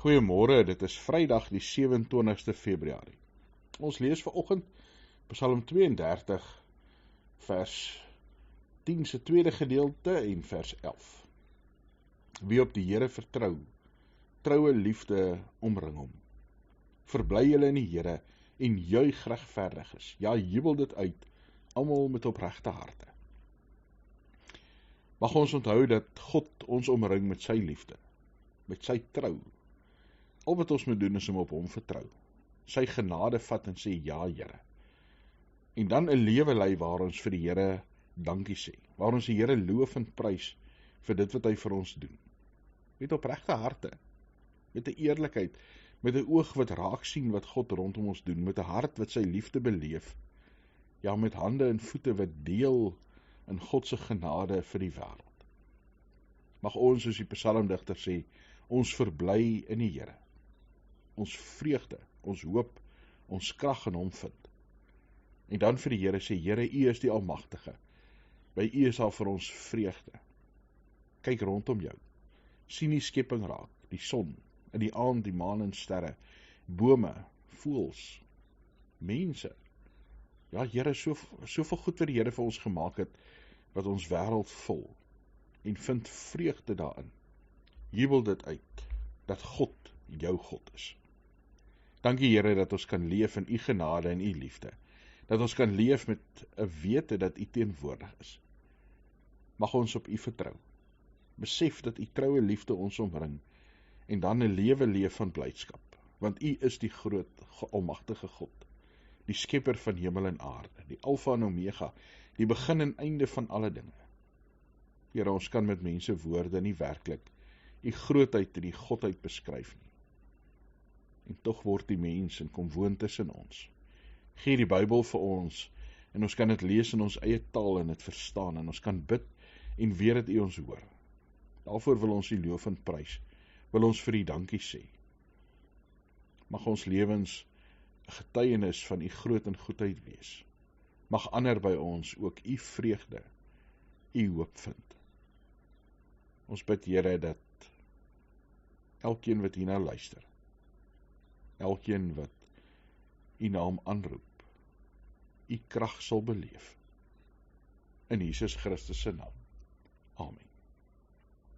Goeiemôre, dit is Vrydag die 27ste Februarie. Ons lees vanoggend Psalm 32 vers 10 se tweede gedeelte en vers 11. Wie op die Here vertrou, troue liefde omring hom. Verbly julle in die Here en juig regverdiges. Ja, jubel dit uit, almal met opregte harte. Mag ons onthou dat God ons omring met sy liefde, met sy trou. Al wat ons moet doen is om op hom vertrou. Sy genade vat en sê ja, Here. En dan 'n lewe lei waar ons vir die Here dankie sê, waar ons die Here loof en prys vir dit wat hy vir ons doen. Met opregte harte, met 'n eerlikheid, met 'n oog wat raak sien wat God rondom ons doen, met 'n hart wat sy liefde beleef, ja, met hande en voete wat deel in God se genade vir die wêreld. Mag ons, soos die psalmdigter sê, ons verbly in die Here. Ons vreugde, ons hoop, ons krag in hom vind. En dan vir die Here sê, Here, U is die Almagtige. By U is daar vir ons vreugde. Kyk rondom jou. Sien die skepping raak, die son, in die aand die maan en sterre, bome, voëls, mense. Ja, Here, soveel goed wat die Here vir ons gemaak het, wat ons wêreld vul, en vind vreugde daarin. Jubel dit uit, dat God jou God is. Dankie Here dat ons kan leef in U genade en U liefde, dat ons kan leef met 'n wete dat U teenwoordig is. Mag ons op U vertrou, besef dat U troue liefde ons omring, en dan 'n lewe leef van blydskap, want U is die groot, almagtige God, die skepper van hemel en aarde, die Alfa en Omega, die begin en einde van alle dinge. Here, ons kan met mense woorde nie werklik U grootheid en die godheid beskryf nie. En tog word die mens en kom woon tussen ons. Gee die Bybel vir ons, en ons kan dit lees in ons eie taal en dit verstaan, en ons kan bid en weet dat U ons hoor. Daarvoor wil ons U loof en prys, wil ons vir U dankie sê. Mag ons lewens 'n getuienis van U groot en goedheid wees. Mag ander by ons ook U vreugde, U hoop vind. Ons bid Here dat elkeen wat hierna luister, elkeen wat U naam aanroep, U krag sal beleef. In Jesus Christus se naam. Amen.